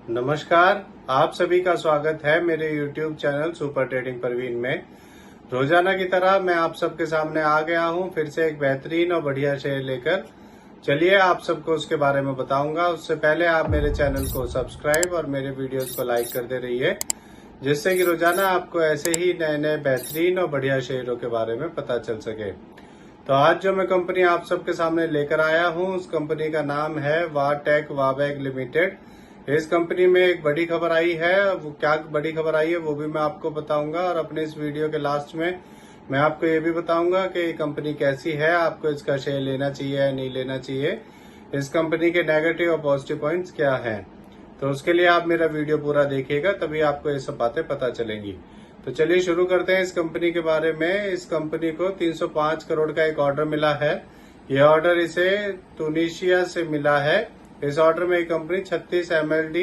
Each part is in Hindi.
नमस्कार, आप सभी का स्वागत है मेरे YouTube channel super trading Parveen में। रोजाना की तरह मैं आप सबके सामने आ गया हूं फिर से एक बेहतरीन और बढ़िया शेयर लेकर। चलिए आप सबको उसके बारे में बताऊंगा। उससे पहले आप मेरे चैनल को सब्सक्राइब और मेरे वीडियोस को लाइक करते रहिए, जिससे कि रोजाना आपको ऐसे ही नए नए बेहतरीन और बढ़िया शेयरों के बारे में पता चल सके। तो आज जो मैं कंपनी आप सबके सामने लेकर आया हूं, उस कंपनी का नाम है वाटेक वाबैग लिमिटेड। इस कंपनी में एक बड़ी खबर आई है, वो क्या बड़ी खबर आई है वो भी मैं आपको बताऊंगा। और अपने इस वीडियो के लास्ट में मैं आपको ये भी बताऊंगा कि ये कंपनी कैसी है, आपको इसका शेयर लेना चाहिए या नहीं लेना चाहिए, इस कंपनी के नेगेटिव और पॉजिटिव पॉइंट्स क्या हैं। तो उसके लिए आप मेरा वीडियो पूरा देखिएगा, तभी आपको ये सब बातें पता चलेंगी। तो चलिए शुरू करते हैं इस कंपनी के बारे में। इस कंपनी को 305 करोड़ का एक ऑर्डर मिला है। यह ऑर्डर इसे ट्यूनीशिया से मिला है। इस ऑर्डर में एक company 36 MLD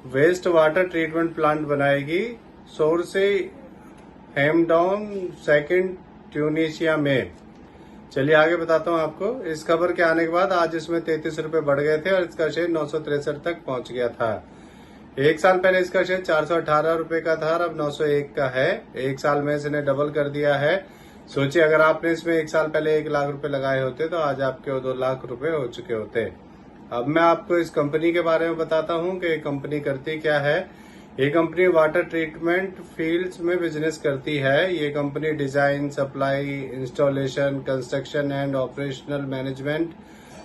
waste water treatment plant बनाएगी, सोर्स से हेमडाउन सेकंड ट्यूनीशिया में। चलिए आगे बताता हूं आपको। इस खबर के आने के बाद आज इसमें 33 रुपए बढ़ गए थे और इसका शेयर 963 तक पहुंच गया था। एक साल पहले इसका शेयर 418 रुपए का था और अब 901 का है। एक साल में इसने डबल कर दिया है। सोचिए अगर आपने इसमें एक साल पहले 1 लाख रुपए लगाए होते तो आज आपके 2 लाख रुपए हो चुके होते। अब मैं आपको इस कंपनी के बारे में बताता हूं कि ये कंपनी करती क्या है। ये कंपनी वाटर ट्रीटमेंट फील्ड्स में बिजनेस करती है। ये company design, supply, installation, construction and operational management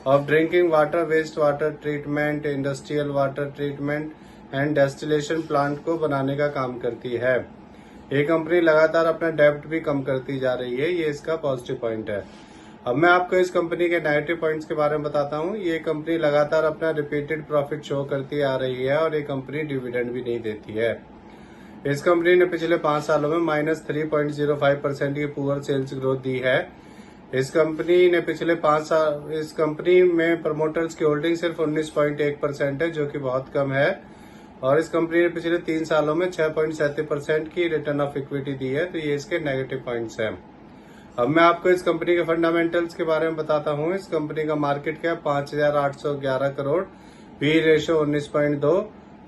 of drinking water, waste water treatment, industrial water treatment and destillation plant को बनाने का काम करती है। ये कंपनी लगातार अपना डेब्ट भी कम करती जा रही है, ये इसका पॉजिटिव पॉइंट है। अब मैं आपको इस कंपनी के नेगेटिव पॉइंट्स के बारे में बताता हूँ। ये कंपनी लगातार अपना रिपीटेड प्रॉफिट शो करती आ रही है और ये कंपनी डिविडेंड भी नहीं देती है। इस कंपनी ने पिछले 5 सालों में -3.05% की पुअर सेल्स ग्रोथ दी है। इस कंपनी ने पिछले 5 साल इस कंपनी में प्रमोटर्स की होल्डिंग सिर्फ 19.1% है, जो कि बहुत कम है। और इस कंपनी ने पिछले 3 सालों में 6.37% की रिटर्न ऑफ इक्विटी दी है। तो ये इसके नेगेटिव पॉइंट्स हैं। अब मैं आपको इस कंपनी के फंडामेंटल्स के बारे में बताता हूँ। इस कंपनी का market cap 5,811 crore, P ratio 19.2,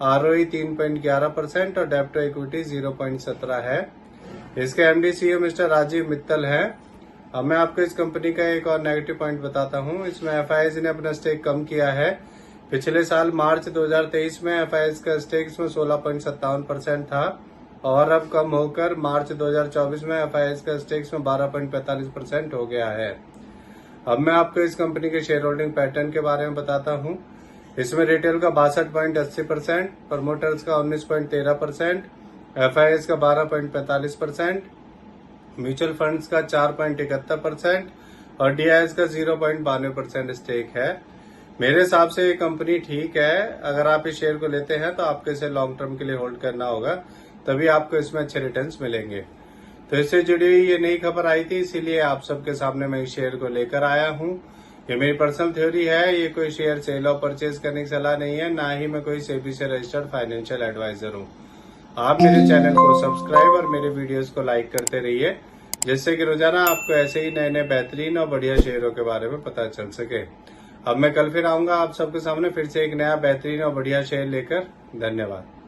ROE 3.11% और डेब्ट टू इक्विटी 0.17 है। इसके MD CEO mister Rajeev Mittal हैं। अब मैं आपको इस कंपनी का एक और नेगेटिव पॉइंट बताता हूँ। इसमें FIS ने अपना स्टेक कम किया है। पिछले साल मार्च 2023 में FIS का स्टेक इसमें 16.57% था और अब कम होकर मार्च 2024 में FIS का स्टेक में 12.45% हो गया है। अब मैं आपको इस कंपनी के शेयर होल्डिंग पैटर्न के बारे में बताता हूं। इसमें रिटेल का 62.80%, प्रमोटर्स का 19.13%, FIS का 12.45%, म्यूचुअल फंड्स का 4.71% और DIS का 0.92% स्टेक है। मेरे हिसाब से ये कंपनी ठीक है। अगर आप इस शेयर को लेते हैं तो आपको इसे लॉन्ग टर्म के लिए होल्ड करना होगा, तभी आपको इसमें अच्छे रिटर्न्स मिलेंगे। तो इससे जुड़ी हुई ये नई खबर आई थी, इसीलिए आप सबके सामने मैं इस शेयर को लेकर आया हूँ। ये मेरी पर्सनल थ्योरी है, ये कोई शेयर सेल और परचेज करने की सलाह नहीं है, ना ही मैं कोई सेबी से रजिस्टर्ड फाइनेंशियल एडवाइजर हूँ। आप मेरे चैनल को सब्सक्राइब और मेरे वीडियोस को लाइक करते रहिए, जिससे कि रोजाना आपको ऐसे ही नए नए बेहतरीन और बढ़िया शेयरों के बारे में पता चल सके। अब मैं कल फिर आऊंगा आप सबके सामने फिर से एक नया बेहतरीन और बढ़िया शेयर लेकर। धन्यवाद।